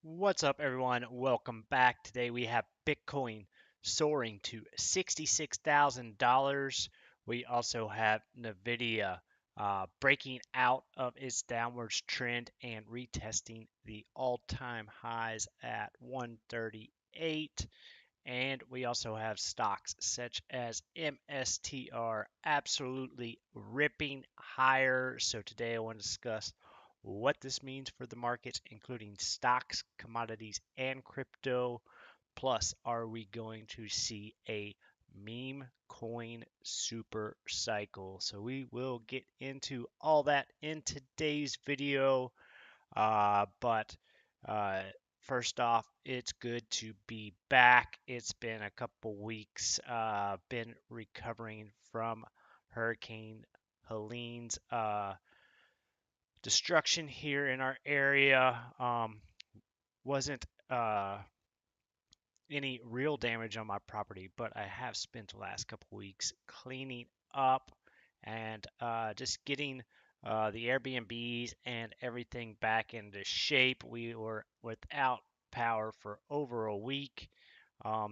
What's up, everyone? Welcome back. Today we have Bitcoin soaring to $66,000. We also have Nvidia breaking out of its downwards trend and retesting the all-time highs at 138. And we also have stocks such as MSTR absolutely ripping higher. So today I want to discuss what this means for the markets, including stocks, commodities, and crypto. Plus, are we going to see a meme coin super cycle? So we will get into all that in today's video. But uh, First off, it's good to be back. It's been a couple weeks. Been recovering from Hurricane Helene's destruction here in our area. Wasn't any real damage on my property, but I have spent the last couple weeks cleaning up and just getting the Airbnbs and everything back into shape. We were without power for over a week,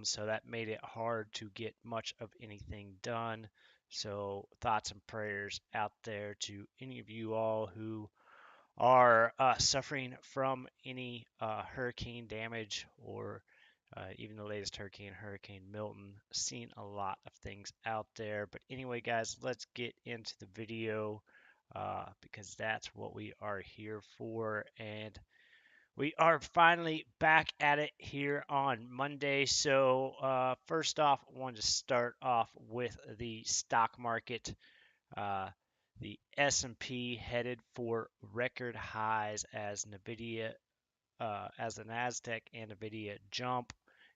so that made it hard to get much of anything done. So, thoughts and prayers out there to any of you all who are suffering from any hurricane damage or even the latest hurricane, Hurricane Milton. Seen a lot of things out there. But anyway, guys, let's get into the video because that's what we are here for. And we are finally back at it here on Monday. So, first off, I wanted to start off with the stock market. Uh, the S&P headed for record highs as as the Nasdaq and Nvidia jump.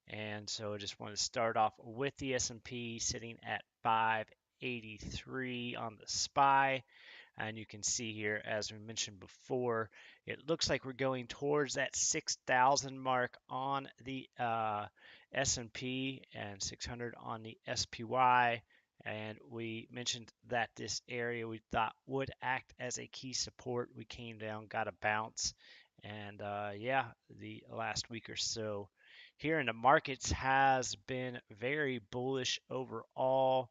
And so I just want to start off with the S&P sitting at 583 on the SPY. And you can see here, as we mentioned before, it looks like we're going towards that 6,000 mark on the S&P and 600 on the SPY. And we mentioned that this area we thought would act as a key support. We came down, got a bounce, and yeah, the last week or so here in the markets has been very bullish overall.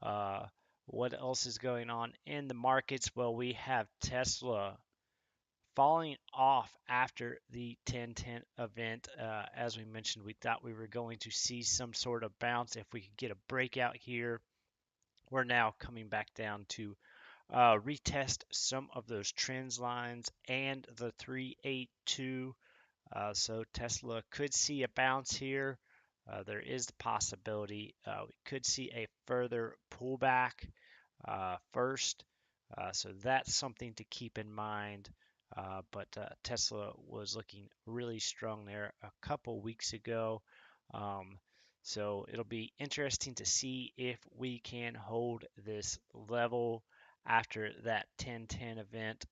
Uh, what else is going on in the markets? Well, we have Tesla falling off after the 1010 event. As we mentioned, we thought we were going to see some sort of bounce if we could get a breakout here. We're now coming back down to retest some of those trends lines and the 382. So Tesla could see a bounce here. There is the possibility we could see a further pullback first. So that's something to keep in mind. But Tesla was looking really strong there a couple weeks ago. Um, so it'll be interesting to see if we can hold this level after that 1010 event.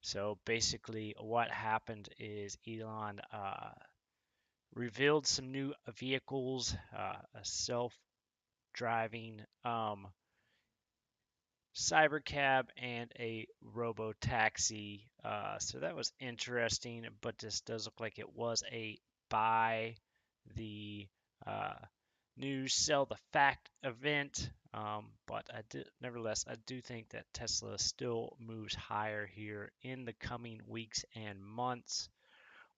So basically, what happened is Elon revealed some new vehicles, a self-driving cybercab and a robo taxi. So that was interesting, but this does look like it was a buy the uh, news, sell the fact event. But nevertheless, I do think that Tesla still moves higher here in the coming weeks and months.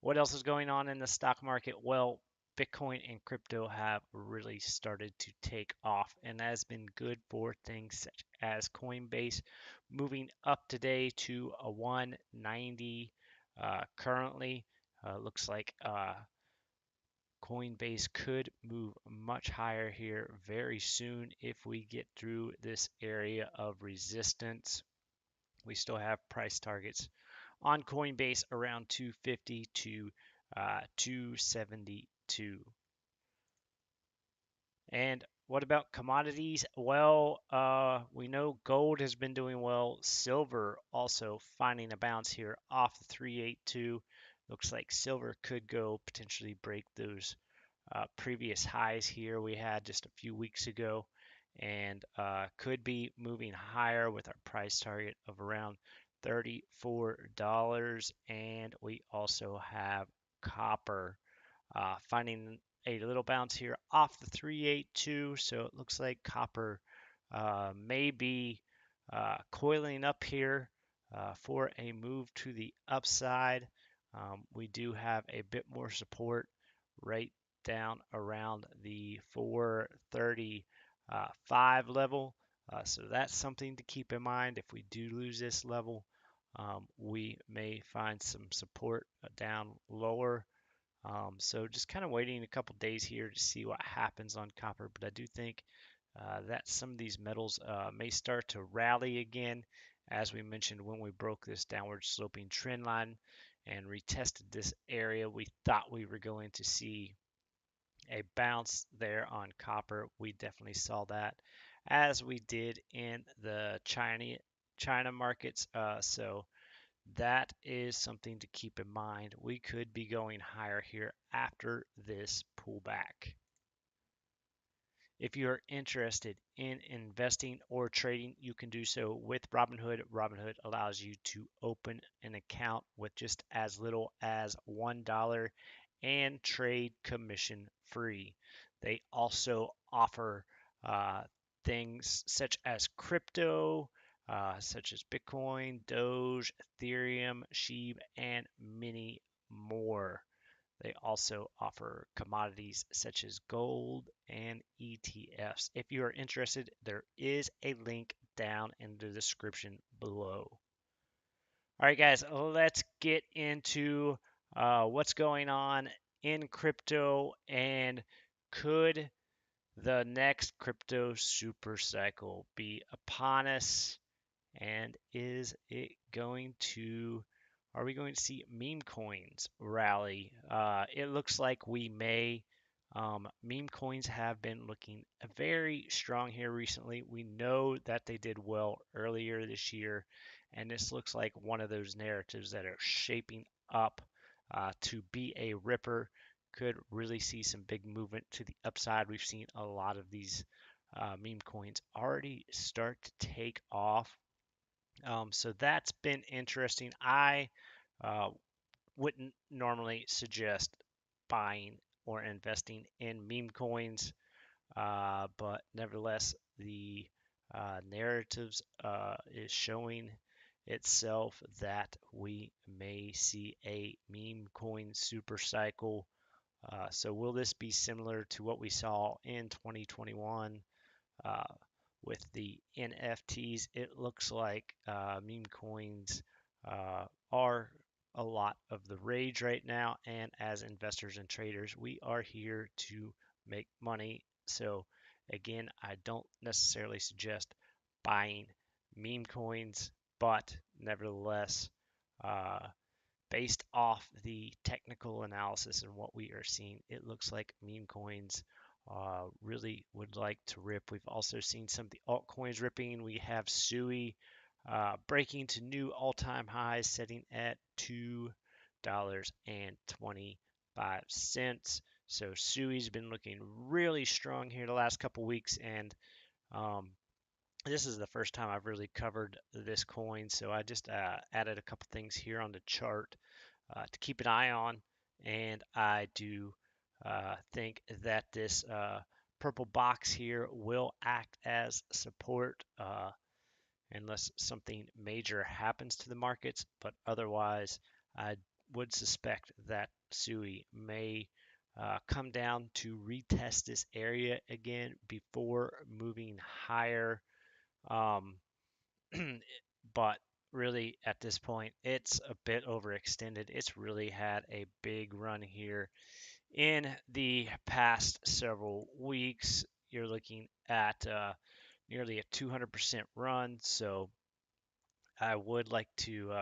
What else is going on in the stock market? Well, Bitcoin and crypto have really started to take off, and that has been good for things such as Coinbase moving up today to a 190 currently. Looks like Coinbase could move much higher here very soon if we get through this area of resistance. We still have price targets on Coinbase around 250 to 272. And what about commodities? Well, we know gold has been doing well. Silver also finding a bounce here off the 382. Looks like silver could go potentially break those previous highs here we had just a few weeks ago and could be moving higher with our price target of around $34. And we also have copper finding a little bounce here off the 382. So it looks like copper may be coiling up here for a move to the upside. We do have a bit more support right down around the 435 level. So that's something to keep in mind. If we do lose this level, we may find some support down lower. So just kind of waiting a couple days here to see what happens on copper. But I do think that some of these metals may start to rally again. As we mentioned, when we broke this downward sloping trend line and retested this area, we thought we were going to see a bounce there on copper. We definitely saw that, as we did in the China markets. So that is something to keep in mind. We could be going higher here after this pullback. If you're interested in investing or trading, you can do so with Robinhood. Robinhood allows you to open an account with just as little as $1 and trade commission free. They also offer things such as crypto, such as Bitcoin, Doge, Ethereum, SHIB, and many more. They also offer commodities such as gold and ETFs. If you are interested, there is a link down in the description below. All right, guys, let's get into what's going on in crypto, and could the next crypto super cycle be upon us? And is it going to, are we going to see meme coins rally? It looks like we may. Meme coins have been looking very strong here recently. We know that they did well earlier this year, and this looks like one of those narratives that are shaping up to be a ripper. Could really see some big movement to the upside. We've seen a lot of these meme coins already start to take off, so that's been interesting. I uh, wouldn't normally suggest buying or investing in meme coins, but nevertheless, the narratives is showing itself that we may see a meme coin super cycle. So will this be similar to what we saw in 2021? uh, with the NFTs, it looks like meme coins are a lot of the rage right now. And as investors and traders, we are here to make money. So, again, I don't necessarily suggest buying meme coins, but nevertheless, uh, based off the technical analysis and what we are seeing, it looks like meme coins really would like to rip. We've also seen some of the altcoins ripping. We have SUI breaking to new all-time highs, setting at $2.25. So SUI's been looking really strong here the last couple weeks, and um, this is the first time I've really covered this coin. So I just added a couple things here on the chart to keep an eye on, and I do think that this purple box here will act as support unless something major happens to the markets, but otherwise I would suspect that SUI may come down to retest this area again before moving higher. Um, but really at this point it's a bit overextended. It's really had a big run here in the past several weeks. You're looking at nearly a 200% run, so I would like to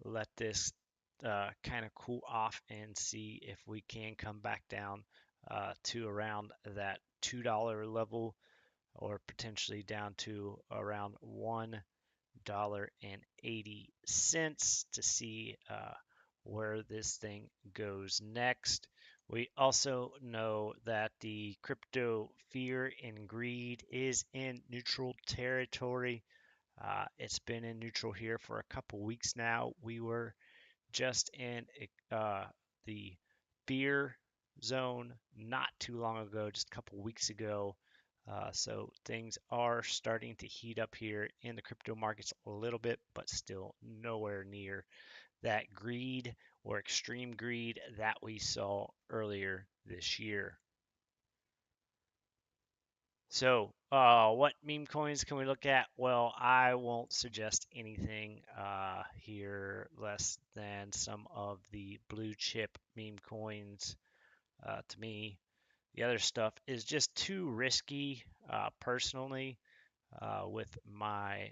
let this kind of cool off and see if we can come back down to around that $2 level, or potentially down to around $1.80 to see where this thing goes next. We also know that the crypto fear and greed is in neutral territory. It's been in neutral here for a couple weeks now. We were just in the fear zone not too long ago, just a couple weeks ago. So things are starting to heat up here in the crypto markets a little bit, but still nowhere near that greed or extreme greed that we saw earlier this year. So, what meme coins can we look at? Well, I won't suggest anything here less than some of the blue chip meme coins. To me, the other stuff is just too risky, personally, with my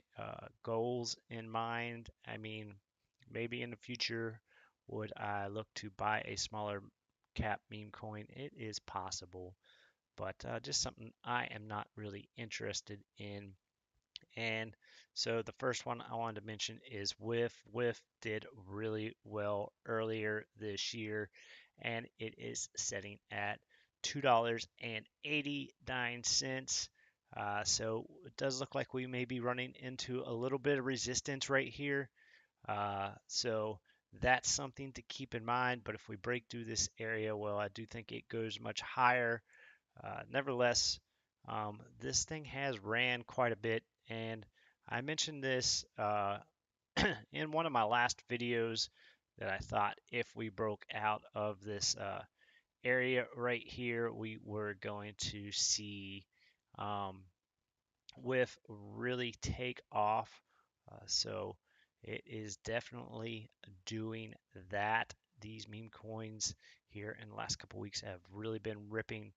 goals in mind. I mean, maybe in the future, would I look to buy a smaller cap meme coin? It is possible, but just something I am not really interested in. And so the first one I wanted to mention is WIF. WIF did really well earlier this year, and it is setting at $2.89. So it does look like we may be running into a little bit of resistance right here. So that's something to keep in mind. But if we break through this area, well, I do think it goes much higher. Nevertheless, this thing has ran quite a bit, and I mentioned this in one of my last videos that I thought if we broke out of this area right here, we were going to see um, WIF really take off. So it is definitely doing that. These meme coins here in the last couple weeks have really been ripping.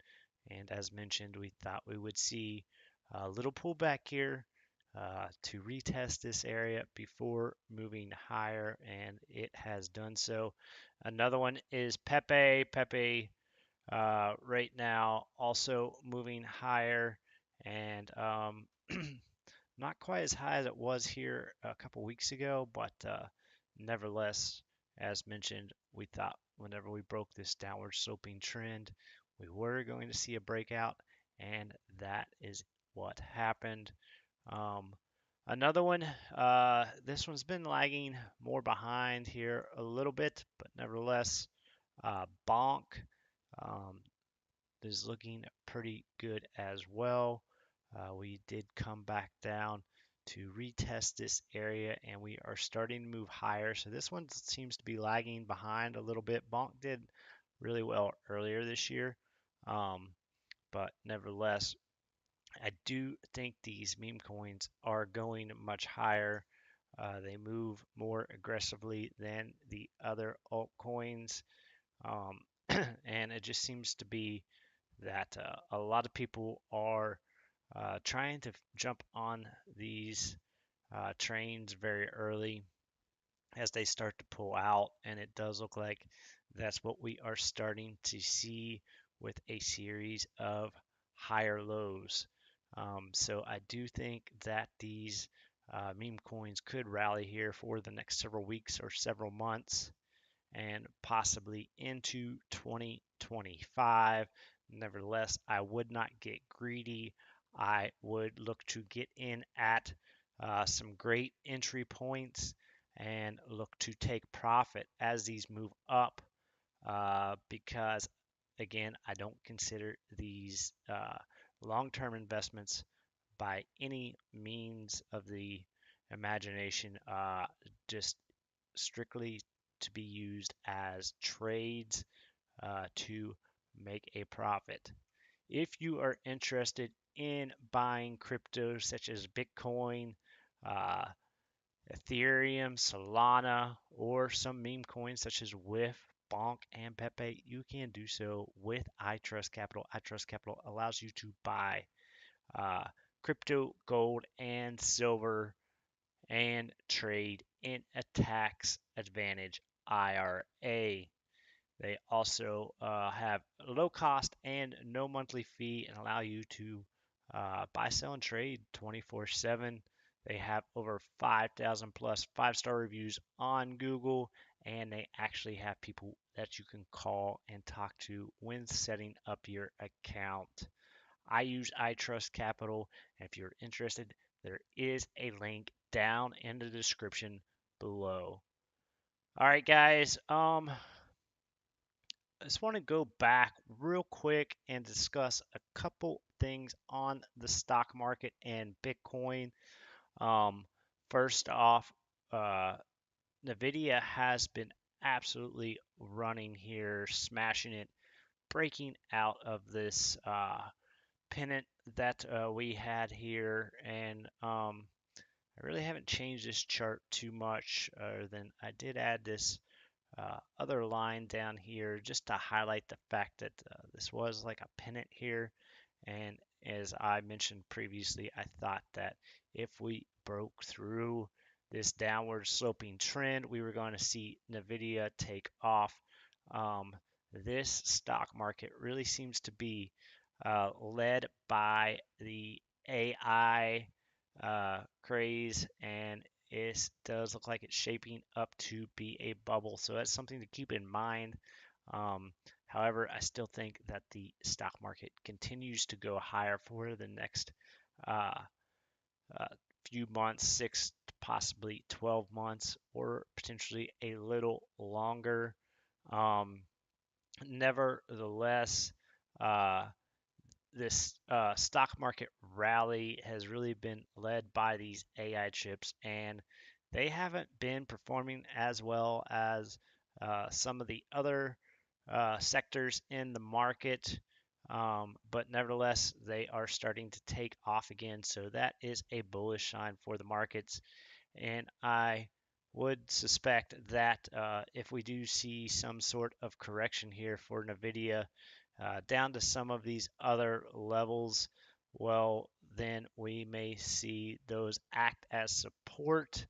And as mentioned, we thought we would see a little pullback here to retest this area before moving higher, and it has done so. Another one is Pepe. Pepe right now also moving higher, and not quite as high as it was here a couple weeks ago, but nevertheless, as mentioned, we thought whenever we broke this downward sloping trend, we were going to see a breakout, and that is what happened. Um, Another one, this one's been lagging more behind here a little bit, but nevertheless, Bonk. Um, is looking pretty good as well. We did come back down to retest this area, and we are starting to move higher. So this one seems to be lagging behind a little bit. Bonk did really well earlier this year, um, but nevertheless, I do think these meme coins are going much higher. They move more aggressively than the other altcoins, um, and it just seems to be that a lot of people are trying to jump on these trains very early as they start to pull out, and it does look like that's what we are starting to see with a series of higher lows. So I do think that these meme coins could rally here for the next several weeks or several months and possibly into 2025. Nevertheless, I would not get greedy. I would look to get in at some great entry points and look to take profit as these move up because, again, I don't consider these long-term investments by any means of the imagination, just strictly to be used as trades to make a profit. If you are interested in buying crypto such as Bitcoin, uh, Ethereum, Solana, or some meme coins such as WIF, Bonk, and Pepe, you can do so with iTrust Capital. iTrust Capital allows you to buy uh, crypto, gold, and silver and trade in a tax advantage IRA. They also have low cost and no monthly fee and allow you to buy, sell, and trade 24/7. They have over 5,000 plus five-star reviews on Google, and they actually have people that you can call and talk to when setting up your account. I use iTrust Capital, and if you're interested, there is a link down in the description below. All right, guys. I just want to go back real quick and discuss a couple things on the stock market and Bitcoin. Um, First off, uh, Nvidia has been absolutely running here, smashing it, breaking out of this pennant that we had here, and I really haven't changed this chart too much, other than I did add this other line down here just to highlight the fact that this was like a pennant here. And as I mentioned previously, I thought that if we broke through this downward sloping trend, we were going to see Nvidia take off. Um, this stock market really seems to be led by the AI craze, and it does look like it's shaping up to be a bubble. So that's something to keep in mind. Um, However, I still think that the stock market continues to go higher for the next uh, uh, few months, 6 to possibly 12 months, or potentially a little longer. Um, Nevertheless, uh, this stock market rally has really been led by these AI chips, and they haven't been performing as well as some of the other sectors in the market. But nevertheless, they are starting to take off again. So that is a bullish sign for the markets. And I would suspect that if we do see some sort of correction here for Nvidia down to some of these other levels, well, then we may see those act as support.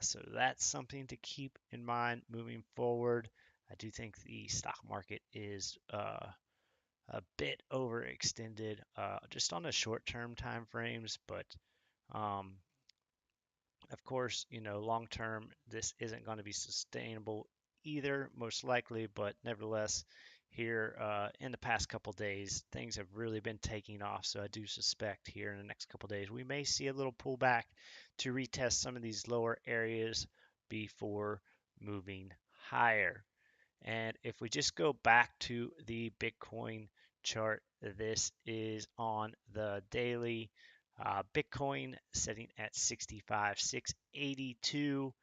So that's something to keep in mind moving forward. I do think the stock market is a bit overextended just on the short-term time frames, but um, of course, long term, this isn't going to be sustainable either, most likely, but nevertheless, here in the past couple days, things have really been taking off. So I do suspect here in the next couple days, we may see a little pullback to retest some of these lower areas before moving higher. And if we just go back to the Bitcoin chart, this is on the daily. Bitcoin sitting at 65,682,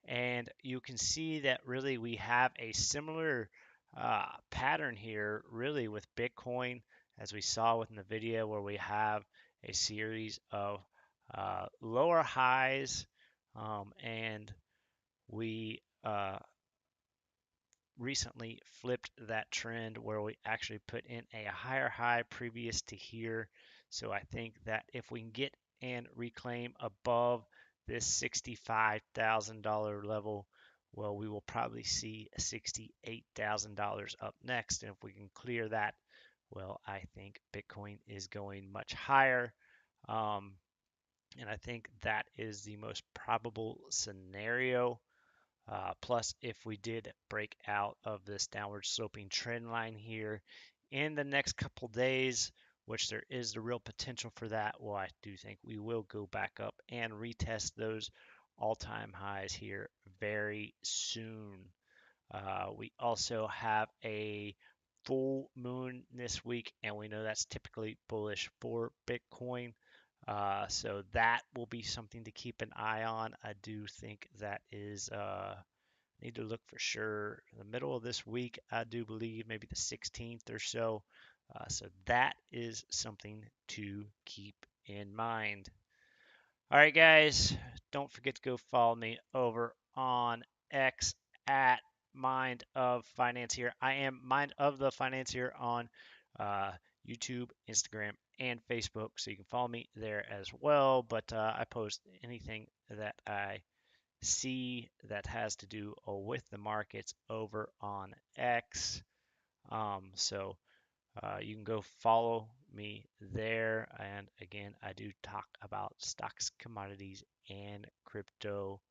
and you can see that really we have a similar pattern here, really with Bitcoin, as we saw with Nvidia, where we have a series of lower highs, and we recently flipped that trend where we actually put in a higher high previous to here. So I think that if we can get and reclaim above this $65,000 level, well, we will probably see $68,000 up next. And if we can clear that, well, I think Bitcoin is going much higher. Um, and I think that is the most probable scenario. Plus, if we did break out of this downward sloping trend line here in the next couple days, which there is the real potential for that, well, I do think we will go back up and retest those all-time highs here very soon. We also have a full moon this week, and we know that's typically bullish for Bitcoin. So that will be something to keep an eye on. I do think that is need to look for sure in the middle of this week. I do believe maybe the 16th or so. So that is something to keep in mind. All right, guys, don't forget to go follow me over on X at Mind of Financier. I am Mind of the Financier on uh, YouTube, Instagram, and Facebook, so you can follow me there as well. But I post anything that I see that has to do with the markets over on X. So you can go follow me there. And again, I do talk about stocks, commodities, and crypto.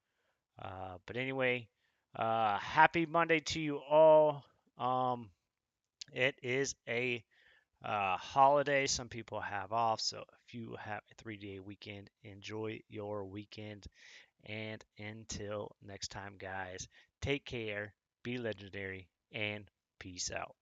But anyway, happy Monday to you all. It is a holiday. Some people have off, so if Hope you have a 3-day weekend. Enjoy your weekend. And until next time, guys, take care, be legendary, and peace out.